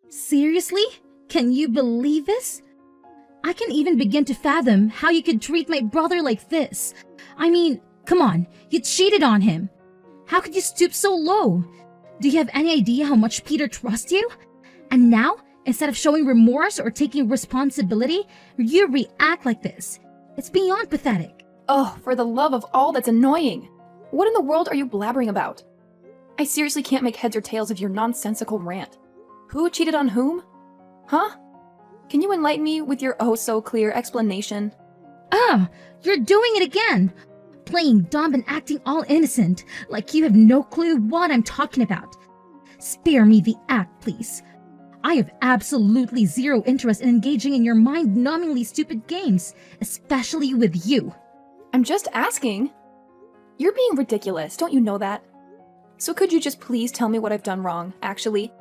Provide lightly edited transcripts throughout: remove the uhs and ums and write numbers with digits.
Seriously? Can you believe this? I can't even begin to fathom how you could treat my brother like this. I mean, come on, you cheated on him. How could you stoop so low? Do you have any idea how much Peter trusts you? And now, instead of showing remorse or taking responsibility, you react like this. It's beyond pathetic. Oh, for the love of all that's annoying! What in the world are you blabbering about? I seriously can't make heads or tails of your nonsensical rant. Who cheated on whom? Huh? Can you enlighten me with your oh-so-clear explanation? You're doing it again! Playing dumb and acting all innocent, like you have no clue what I'm talking about. Spare me the act, please. I have absolutely zero interest in engaging in your mind-numbingly stupid games, especially with you. I'm just asking. You're being ridiculous, don't you know that? So could you just please tell me what I've done wrong, actually?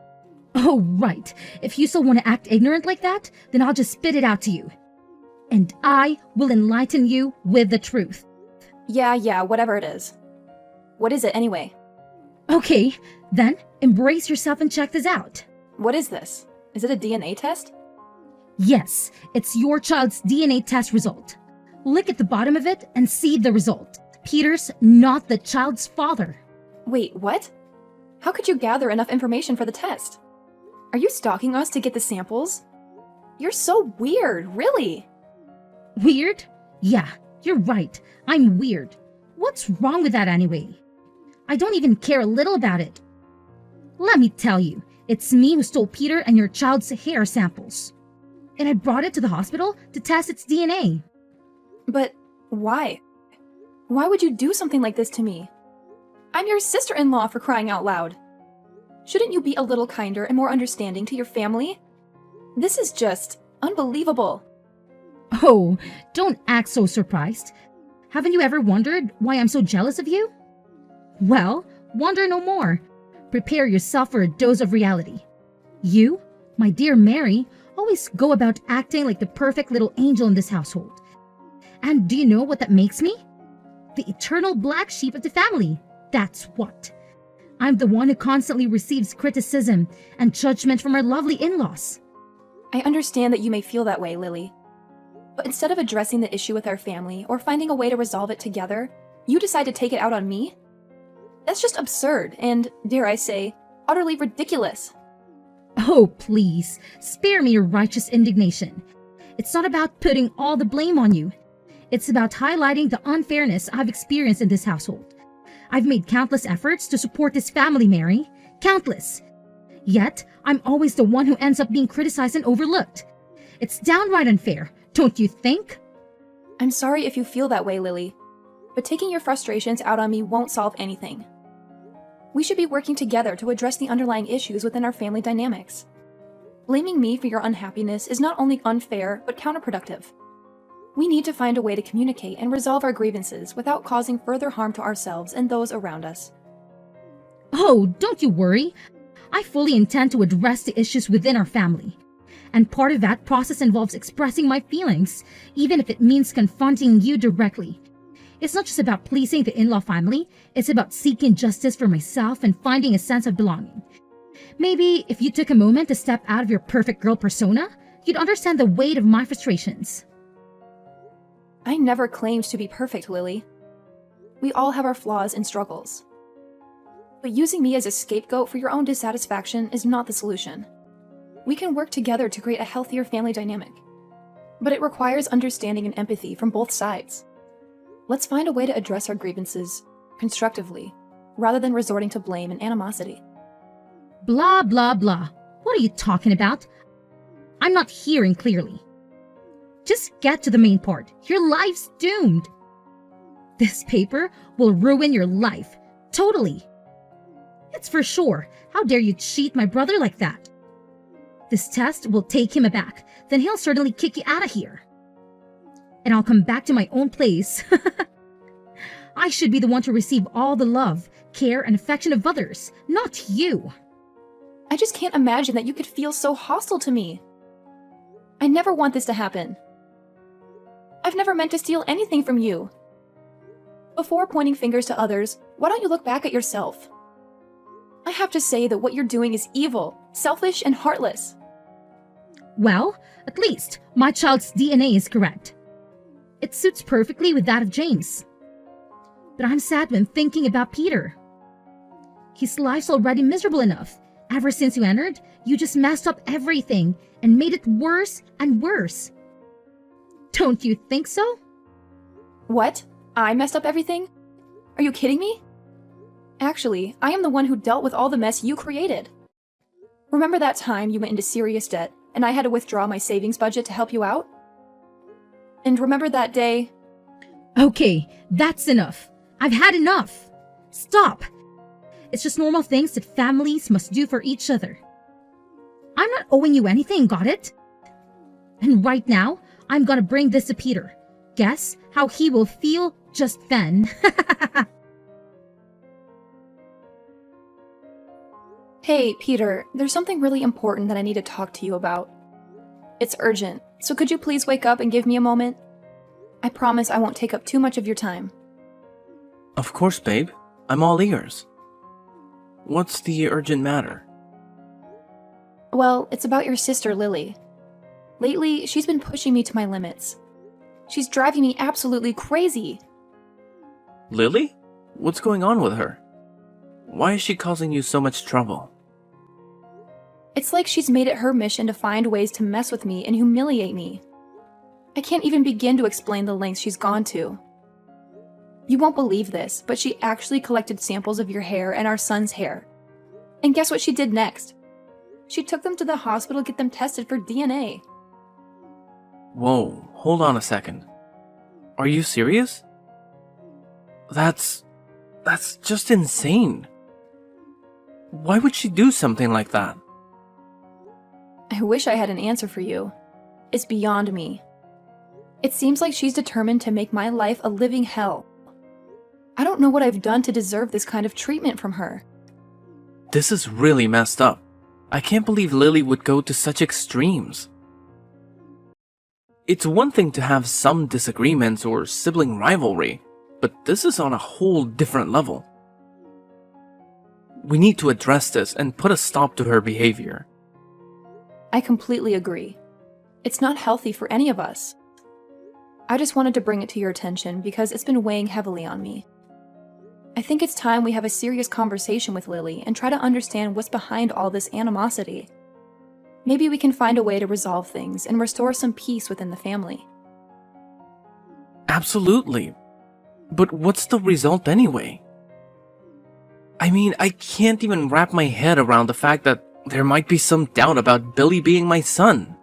Oh, right. If you still want to act ignorant like that, then I'll just spit it out to you. And I will enlighten you with the truth. Yeah, whatever it is. What is it anyway? Okay, then embrace yourself and check this out. What is this? Is it a DNA test? Yes, it's your child's DNA test result. Look at the bottom of it and see the result. Peter's not the child's father. Wait, what? How could you gather enough information for the test? Are you stalking us to get the samples? You're so weird, really. Weird? Yeah, you're right. I'm weird. What's wrong with that anyway? I don't even care a little about it. Let me tell you, it's me who stole Peter and your child's hair samples. And I brought it to the hospital to test its DNA. But why? Why would you do something like this to me? I'm your sister-in-law, for crying out loud. Shouldn't you be a little kinder and more understanding to your family? This is just unbelievable. Oh, don't act so surprised. Haven't you ever wondered why I'm so jealous of you? Well, wonder no more. Prepare yourself for a dose of reality. You, my dear Mary, always go about acting like the perfect little angel in this household. And do you know what that makes me? The eternal black sheep of the family. That's what. I'm the one who constantly receives criticism and judgment from our lovely in-laws. I understand that you may feel that way, Lily. But instead of addressing the issue with our family or finding a way to resolve it together, you decide to take it out on me? That's just absurd and, dare I say, utterly ridiculous. Oh, please, spare me your righteous indignation. It's not about putting all the blame on you. It's about highlighting the unfairness I've experienced in this household. I've made countless efforts to support this family, Mary. Countless. Yet, I'm always the one who ends up being criticized and overlooked. It's downright unfair, don't you think? I'm sorry if you feel that way, Lily. But taking your frustrations out on me won't solve anything. We should be working together to address the underlying issues within our family dynamics. Blaming me for your unhappiness is not only unfair, but counterproductive. We need to find a way to communicate and resolve our grievances without causing further harm to ourselves and those around us. Oh, don't you worry. I fully intend to address the issues within our family. And part of that process involves expressing my feelings, even if it means confronting you directly. It's not just about pleasing the in-law family, it's about seeking justice for myself and finding a sense of belonging. Maybe if you took a moment to step out of your perfect girl persona, you'd understand the weight of my frustrations. I never claimed to be perfect, Lily. We all have our flaws and struggles. But using me as a scapegoat for your own dissatisfaction is not the solution. We can work together to create a healthier family dynamic. But it requires understanding and empathy from both sides. Let's find a way to address our grievances constructively, rather than resorting to blame and animosity. Blah, blah, blah. What are you talking about? I'm not hearing clearly. Just get to the main part. Your life's doomed. This paper will ruin your life. Totally. It's for sure. How dare you cheat my brother like that? This test will take him aback. Then he'll certainly kick you out of here. And I'll come back to my own place. I should be the one to receive all the love, care, and affection of others, not you. I just can't imagine that you could feel so hostile to me. I never want this to happen. I've never meant to steal anything from you. Before pointing fingers to others, why don't you look back at yourself? I have to say that what you're doing is evil, Selfish and heartless. Well, at least my child's DNA is correct. It suits perfectly with that of James. But I'm sad when thinking about Peter. His life's already miserable enough. Ever since you entered, you just messed up everything and made it worse and worse. Don't you think so? What? I messed up everything? Are you kidding me? Actually, I am the one who dealt with all the mess you created. Remember that time you went into serious debt and I had to withdraw my savings budget to help you out? And remember that day? Okay, that's enough. I've had enough. Stop. It's just normal things that families must do for each other. I'm not owing you anything, got it? And right now, I'm gonna bring this to Peter. Guess how he will feel just then. Hey, Peter, there's something really important that I need to talk to you about. It's urgent, so could you please wake up and give me a moment? I promise I won't take up too much of your time. Of course, babe. I'm all ears. What's the urgent matter? Well, it's about your sister, Lily. Lately, she's been pushing me to my limits. She's driving me absolutely crazy. Lily? What's going on with her? Why is she causing you so much trouble? It's like she's made it her mission to find ways to mess with me and humiliate me. I can't even begin to explain the lengths she's gone to. You won't believe this, but she actually collected samples of your hair and our son's hair. And guess what she did next? She took them to the hospital to get them tested for DNA. Whoa, hold on a second. Are you serious? That's just insane. Why would she do something like that? I wish I had an answer for you. It's beyond me. It seems like she's determined to make my life a living hell. I don't know what I've done to deserve this kind of treatment from her. This is really messed up. I can't believe Lily would go to such extremes. It's one thing to have some disagreements or sibling rivalry, but this is on a whole different level. We need to address this and put a stop to her behavior. I completely agree. It's not healthy for any of us. I just wanted to bring it to your attention because it's been weighing heavily on me. I think it's time we have a serious conversation with Lily and try to understand what's behind all this animosity. Maybe we can find a way to resolve things and restore some peace within the family. Absolutely. But what's the result anyway? I mean, I can't even wrap my head around the fact that there might be some doubt about Billy being my son.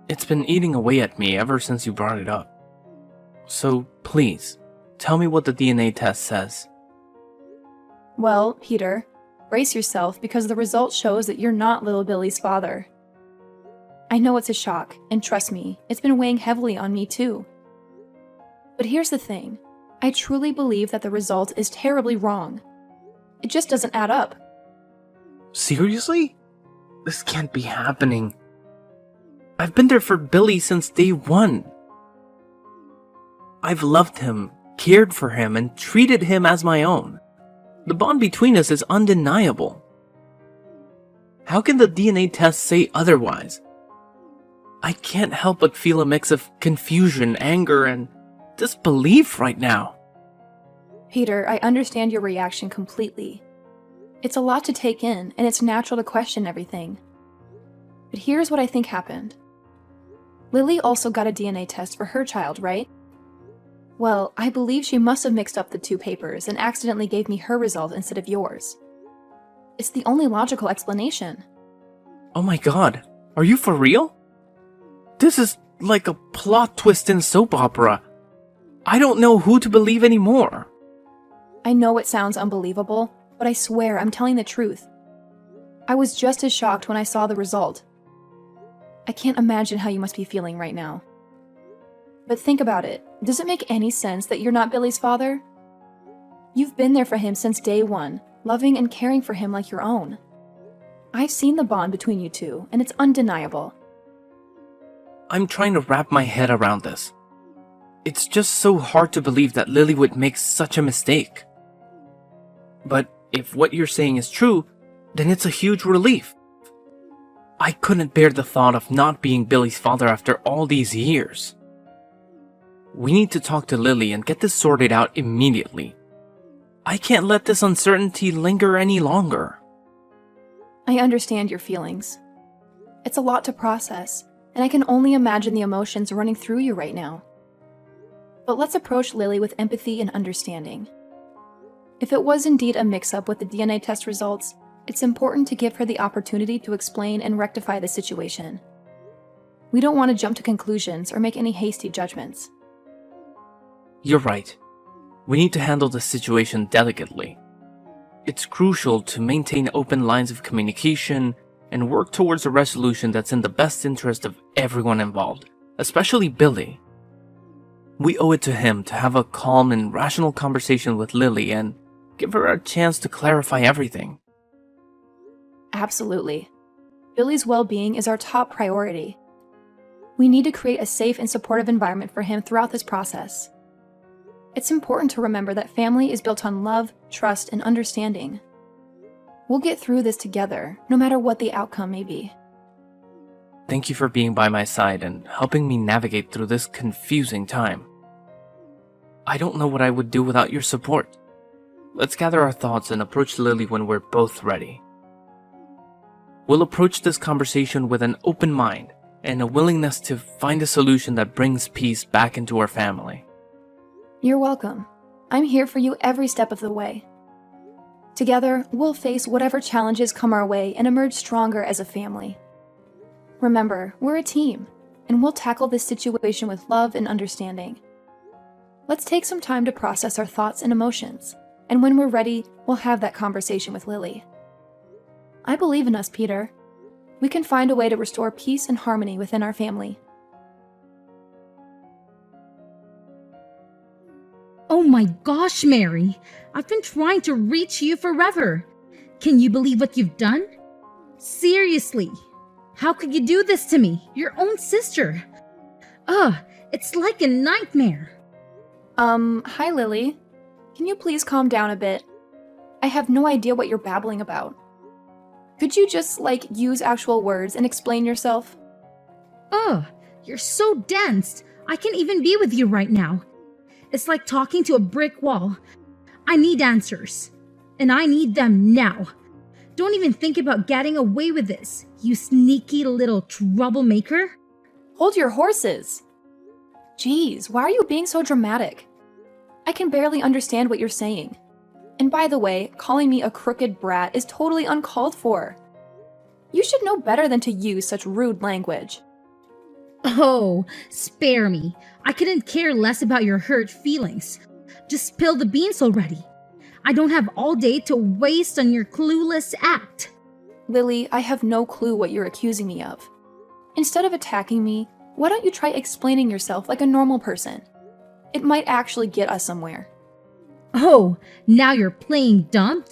It's been eating away at me ever since you brought it up. So, please, tell me what the DNA test says. Well, Peter, brace yourself because the result shows that you're not little Billy's father. I know it's a shock, and trust me, it's been weighing heavily on me too. But here's the thing. I truly believe that the result is terribly wrong. It just doesn't add up. Seriously? This can't be happening. I've been there for Billy since day one. I've loved him, cared for him, and treated him as my own. The bond between us is undeniable. How can the DNA test say otherwise? I can't help but feel a mix of confusion, anger, and disbelief right now. Peter, I understand your reaction completely. It's a lot to take in, and it's natural to question everything. But here's what I think happened. Lily also got a DNA test for her child, right? Well, I believe she must have mixed up the two papers and accidentally gave me her result instead of yours. It's the only logical explanation. Oh my god, are you for real? This is like a plot twist in soap opera. I don't know who to believe anymore. I know it sounds unbelievable, but I swear I'm telling the truth. I was just as shocked when I saw the result. I can't imagine how you must be feeling right now. But think about it. Does it make any sense that you're not Billy's father? You've been there for him since day one, loving and caring for him like your own. I've seen the bond between you two, and it's undeniable. I'm trying to wrap my head around this. It's just so hard to believe that Lily would make such a mistake. But if what you're saying is true, then it's a huge relief. I couldn't bear the thought of not being Billy's father after all these years. We need to talk to Lily and get this sorted out immediately. I can't let this uncertainty linger any longer. I understand your feelings. It's a lot to process, and I can only imagine the emotions running through you right now. But let's approach Lily with empathy and understanding. If it was indeed a mix-up with the DNA test results, it's important to give her the opportunity to explain and rectify the situation. We don't want to jump to conclusions or make any hasty judgments. You're right. We need to handle the situation delicately. It's crucial to maintain open lines of communication and work towards a resolution that's in the best interest of everyone involved, especially Billy. We owe it to him to have a calm and rational conversation with Lily and give her a chance to clarify everything. Absolutely. Billy's well-being is our top priority. We need to create a safe and supportive environment for him throughout this process. It's important to remember that family is built on love, trust, and understanding. We'll get through this together, no matter what the outcome may be. Thank you for being by my side and helping me navigate through this confusing time. I don't know what I would do without your support. Let's gather our thoughts and approach Lily when we're both ready. We'll approach this conversation with an open mind and a willingness to find a solution that brings peace back into our family. You're welcome. I'm here for you every step of the way. Together, we'll face whatever challenges come our way and emerge stronger as a family. Remember, we're a team, and we'll tackle this situation with love and understanding. Let's take some time to process our thoughts and emotions, and when we're ready, we'll have that conversation with Lily. I believe in us, Peter. We can find a way to restore peace and harmony within our family. Oh my gosh, Mary! I've been trying to reach you forever. Can you believe what you've done? Seriously, how could you do this to me, your own sister? Ugh, it's like a nightmare. Hi Lily. Can you please calm down a bit? I have no idea what you're babbling about. Could you just, use actual words and explain yourself? Ugh, you're so dense. I can't even be with you right now. It's like talking to a brick wall. I need answers. And I need them now. Don't even think about getting away with this, you sneaky little troublemaker. Hold your horses! Jeez, why are you being so dramatic? I can barely understand what you're saying. And by the way, calling me a crooked brat is totally uncalled for. You should know better than to use such rude language. Oh, spare me. I couldn't care less about your hurt feelings. Just spill the beans already. I don't have all day to waste on your clueless act. Lily, I have no clue what you're accusing me of. Instead of attacking me, why don't you try explaining yourself like a normal person? It might actually get us somewhere. Oh, now you're playing dumb?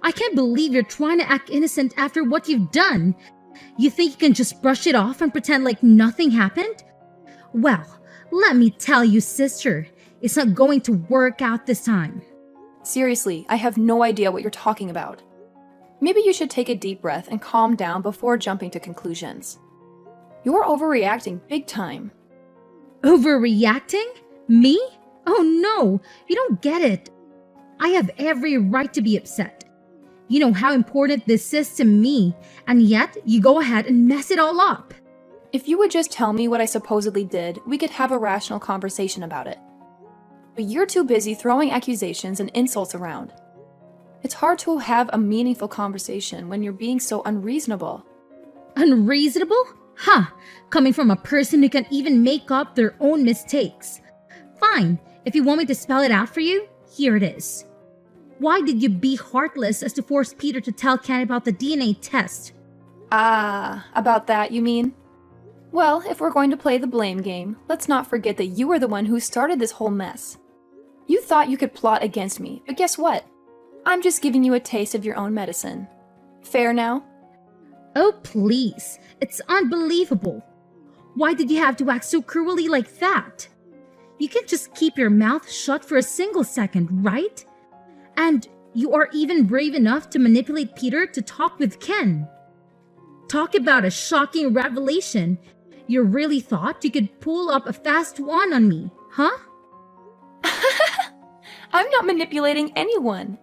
I can't believe you're trying to act innocent after what you've done. You think you can just brush it off and pretend like nothing happened? Well, let me tell you, sister, it's not going to work out this time. Seriously, I have no idea what you're talking about. Maybe you should take a deep breath and calm down before jumping to conclusions. You're overreacting big time. Overreacting? Me? Oh no, you don't get it. I have every right to be upset. You know how important this is to me, and yet you go ahead and mess it all up. If you would just tell me what I supposedly did, we could have a rational conversation about it. But you're too busy throwing accusations and insults around. It's hard to have a meaningful conversation when you're being so unreasonable. Unreasonable? Huh, coming from a person who can even make up their own mistakes. Fine, if you want me to spell it out for you, here it is. Why did you be heartless as to force Peter to tell Ken about the DNA test? Ah, about that, you mean? Well, if we're going to play the blame game, let's not forget that you were the one who started this whole mess. You thought you could plot against me, but guess what? I'm just giving you a taste of your own medicine. Fair now? Oh, please. It's unbelievable. Why did you have to act so cruelly like that? You can just keep your mouth shut for a single second, right? And You are even brave enough to manipulate Peter to talk with Ken. Talk about a shocking revelation. You really thought you could pull up a fast one on me, huh? I'm not manipulating anyone.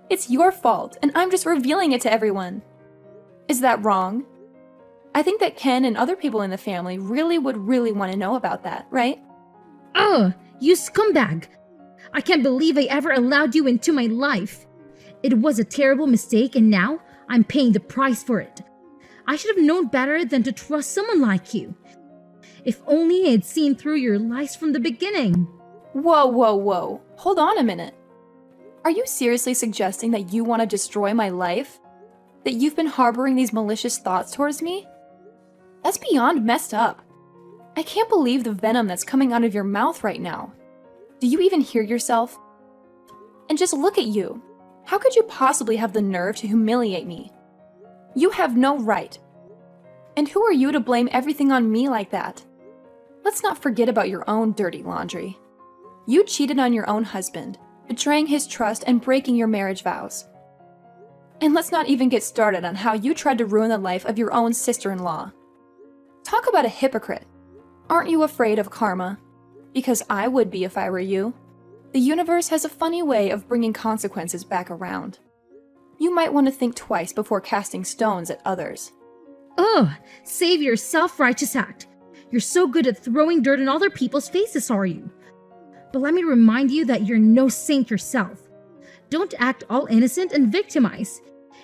It's your fault, and I'm just revealing it to everyone. Is that wrong? I think that Ken and other people in the family would really want to know about that, right? Ugh, you scumbag. I can't believe I ever allowed you into my life. It was a terrible mistake, and now I'm paying the price for it. I should have known better than to trust someone like you. If only I had seen through your lies from the beginning. Whoa, whoa, whoa. Hold on a minute. Are you seriously suggesting that you want to destroy my life? That you've been harboring these malicious thoughts towards me? That's beyond messed up. I can't believe the venom that's coming out of your mouth right now. Do you even hear yourself? And just look at you. How could you possibly have the nerve to humiliate me? You have no right. And who are you to blame everything on me like that? Let's not forget about your own dirty laundry. You cheated on your own husband, betraying his trust and breaking your marriage vows. And let's not even get started on how you tried to ruin the life of your own sister-in-law. Talk about a hypocrite. Aren't you afraid of karma? Because I would be if I were you. The universe has a funny way of bringing consequences back around. You might want to think twice before casting stones at others. Ugh, save your self-righteous act. You're so good at throwing dirt in other people's faces, are you? But let me remind you that you're no saint yourself. Don't act all innocent and victimize.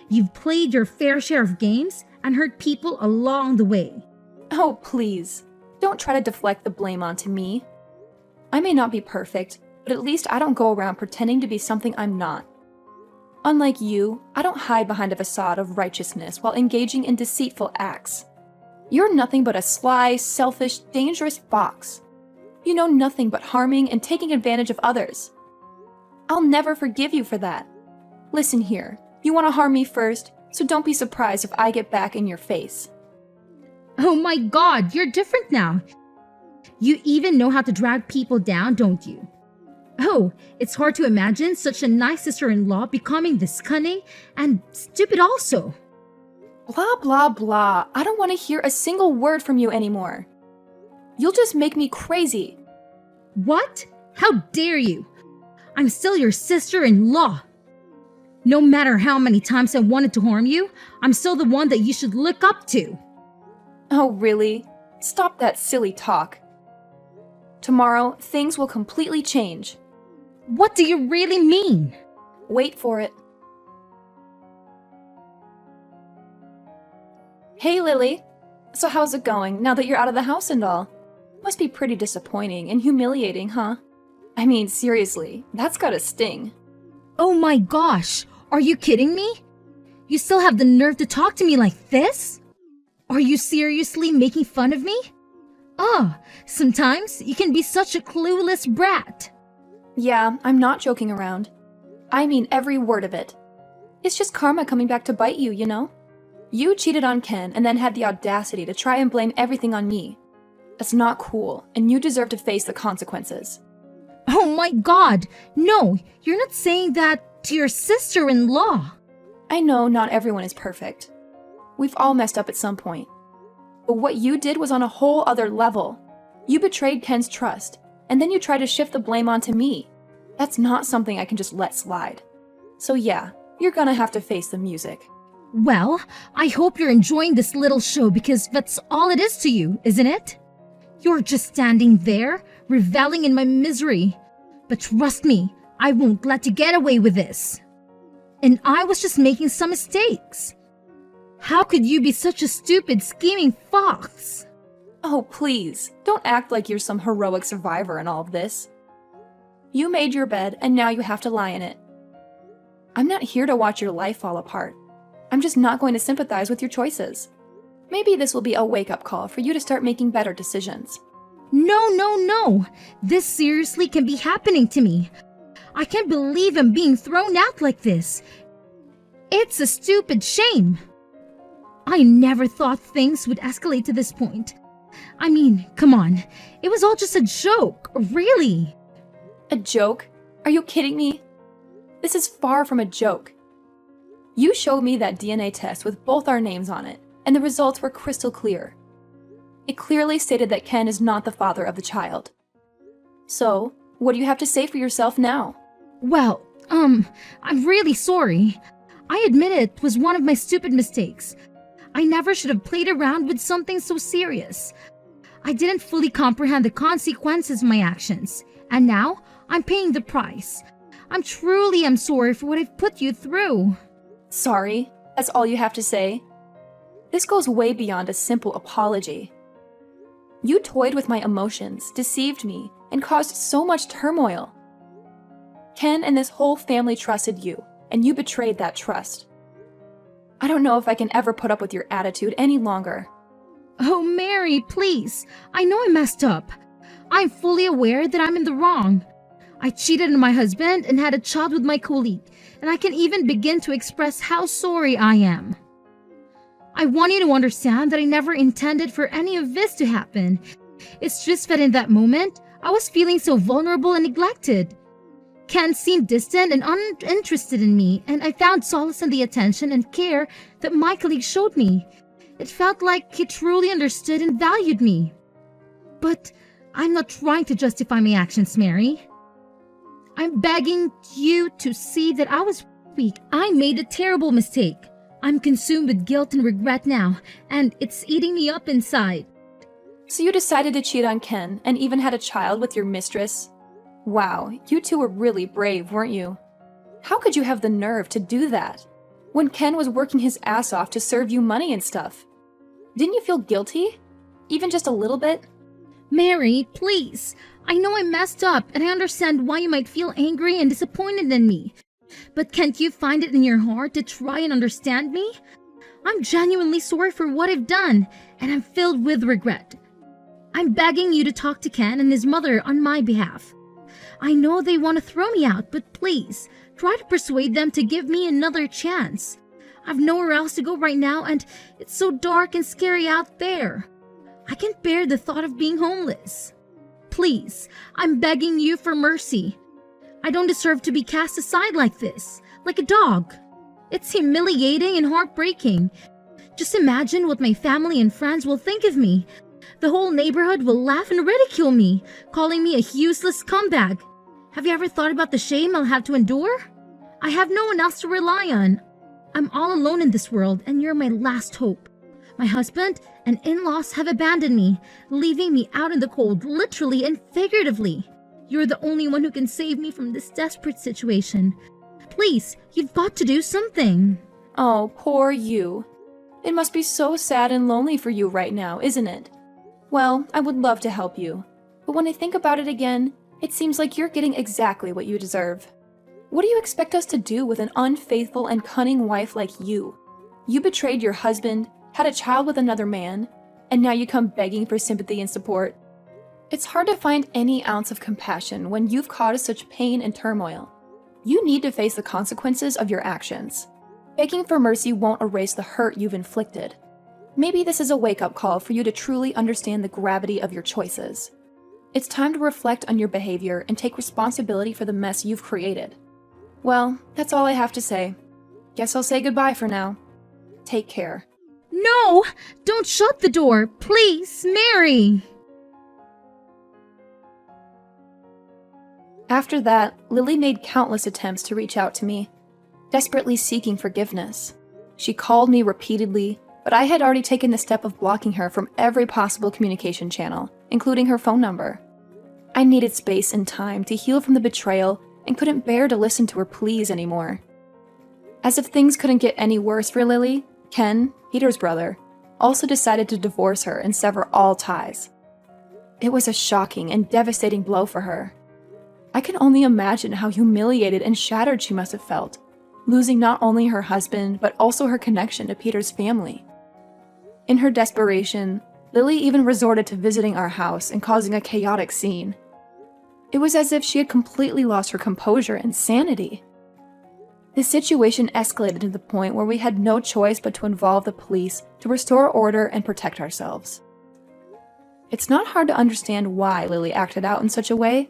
You've played your fair share of games and hurt people along the way. Oh, please. Don't try to deflect the blame onto me. I may not be perfect, but at least I don't go around pretending to be something I'm not. Unlike you, I don't hide behind a facade of righteousness while engaging in deceitful acts. You're nothing but a sly, selfish, dangerous fox. You know nothing but harming and taking advantage of others. I'll never forgive you for that. Listen here, you want to harm me first, so don't be surprised if I get back in your face. Oh my god, you're different now. You even know how to drag people down, don't you? Oh, it's hard to imagine such a nice sister-in-law becoming this cunning and stupid also. Blah, blah, blah. I don't want to hear a single word from you anymore. You'll just make me crazy. What? How dare you? I'm still your sister-in-law. No matter how many times I wanted to harm you, I'm still the one that you should look up to. Oh, really? Stop that silly talk. Tomorrow, things will completely change. What do you really mean? Wait for it. Hey, Lily. So how's it going now that you're out of the house and all? Must be pretty disappointing and humiliating, huh? I mean, seriously, that's gotta sting. Oh my gosh, are you kidding me? You still have the nerve to talk to me like this? Are you seriously making fun of me? Sometimes you can be such a clueless brat. Yeah, I'm not joking around. I mean every word of it. It's just karma coming back to bite you, you know? You cheated on Ken and then had the audacity to try and blame everything on me. That's not cool, and you deserve to face the consequences. Oh my god, no, you're not saying that to your sister-in-law. I know not everyone is perfect. We've all messed up at some point. But what you did was on a whole other level. You betrayed Ken's trust, and then you tried to shift the blame onto me. That's not something I can just let slide. So yeah, you're gonna have to face the music. Well, I hope you're enjoying this little show because that's all it is to you, isn't it? You're just standing there, reveling in my misery. But trust me, I won't let you get away with this. And I was just making some mistakes. How could you be such a stupid, scheming fox? Oh, please, don't act like you're some heroic survivor in all of this. You made your bed, and now you have to lie in it. I'm not here to watch your life fall apart. I'm just not going to sympathize with your choices. Maybe this will be a wake-up call for you to start making better decisions. No. This seriously can be happening to me. I can't believe I'm being thrown out like this. It's a stupid shame. I never thought things would escalate to this point. I mean, come on. It was all just a joke, really. A joke? Are you kidding me? This is far from a joke. You showed me that DNA test with both our names on it, and the results were crystal clear. It clearly stated that Ken is not the father of the child. So, what do you have to say for yourself now? Well, I'm really sorry. I admit it was one of my stupid mistakes. I never should have played around with something so serious. I didn't fully comprehend the consequences of my actions, and now I'm paying the price. I'm sorry for what I've put you through. Sorry, that's all you have to say? This goes way beyond a simple apology. You toyed with my emotions, deceived me, and caused so much turmoil. Ken and this whole family trusted you, and you betrayed that trust. I don't know if I can ever put up with your attitude any longer. Oh, Mary, please. I know I messed up. I'm fully aware that I'm in the wrong. I cheated on my husband and had a child with my colleague, and I can even begin to express how sorry I am. I want you to understand that I never intended for any of this to happen. It's just that in that moment, I was feeling so vulnerable and neglected. Ken seemed distant and uninterested in me, and I found solace in the attention and care that my colleague showed me. It felt like he truly understood and valued me. But I'm not trying to justify my actions, Mary. I'm begging you to see that I was weak. I made a terrible mistake. I'm consumed with guilt and regret now, and it's eating me up inside. So you decided to cheat on Ken and even had a child with your mistress? Wow, you two were really brave, weren't you? How could you have the nerve to do that? When Ken was working his ass off to serve you money and stuff. Didn't you feel guilty? Even just a little bit? Mary, please. I know I messed up, and I understand why you might feel angry and disappointed in me. But can't you find it in your heart to try and understand me? I'm genuinely sorry for what I've done, and I'm filled with regret. I'm begging you to talk to Ken and his mother on my behalf. I know they want to throw me out, but please, try to persuade them to give me another chance. I've nowhere else to go right now, and it's so dark and scary out there. I can't bear the thought of being homeless. Please, I'm begging you for mercy. I don't deserve to be cast aside like this, like a dog. It's humiliating and heartbreaking. Just imagine what my family and friends will think of me. The whole neighborhood will laugh and ridicule me, calling me a useless scumbag. Have you ever thought about the shame I'll have to endure? I have no one else to rely on. I'm all alone in this world, and you're my last hope. My husband and in-laws have abandoned me, leaving me out in the cold, literally and figuratively. You're the only one who can save me from this desperate situation. Please, you've got to do something. Oh, poor you. It must be so sad and lonely for you right now, isn't it? Well, I would love to help you. But when I think about it again, it seems like you're getting exactly what you deserve. What do you expect us to do with an unfaithful and cunning wife like you? You betrayed your husband, had a child with another man, and now you come begging for sympathy and support. It's hard to find any ounce of compassion when you've caused such pain and turmoil. You need to face the consequences of your actions. Begging for mercy won't erase the hurt you've inflicted. Maybe this is a wake-up call for you to truly understand the gravity of your choices. It's time to reflect on your behavior and take responsibility for the mess you've created. Well, that's all I have to say. Guess I'll say goodbye for now. Take care. No! Don't shut the door! Please, Mary! After that, Lily made countless attempts to reach out to me, desperately seeking forgiveness. She called me repeatedly, but I had already taken the step of blocking her from every possible communication channel, including her phone number. I needed space and time to heal from the betrayal and couldn't bear to listen to her pleas anymore. As if things couldn't get any worse for Lily, Ken, Peter's brother, also decided to divorce her and sever all ties. It was a shocking and devastating blow for her. I can only imagine how humiliated and shattered she must have felt, losing not only her husband, but also her connection to Peter's family. In her desperation, Lily even resorted to visiting our house and causing a chaotic scene. It was as if she had completely lost her composure and sanity. The situation escalated to the point where we had no choice but to involve the police to restore order and protect ourselves. It's not hard to understand why Lily acted out in such a way.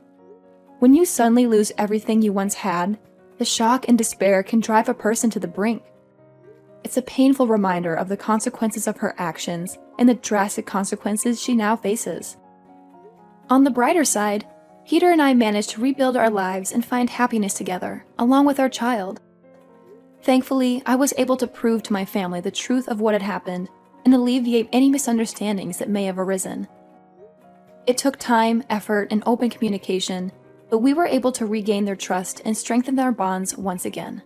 When you suddenly lose everything you once had, The shock and despair can drive a person to the brink. It's a painful reminder of the consequences of her actions and the drastic consequences she now faces. On the brighter side, Peter and I managed to rebuild our lives and find happiness together, along with our child. Thankfully, I was able to prove to my family the truth of what had happened and alleviate any misunderstandings that may have arisen. It took time, effort, and open communication, but we were able to regain their trust and strengthen our bonds once again.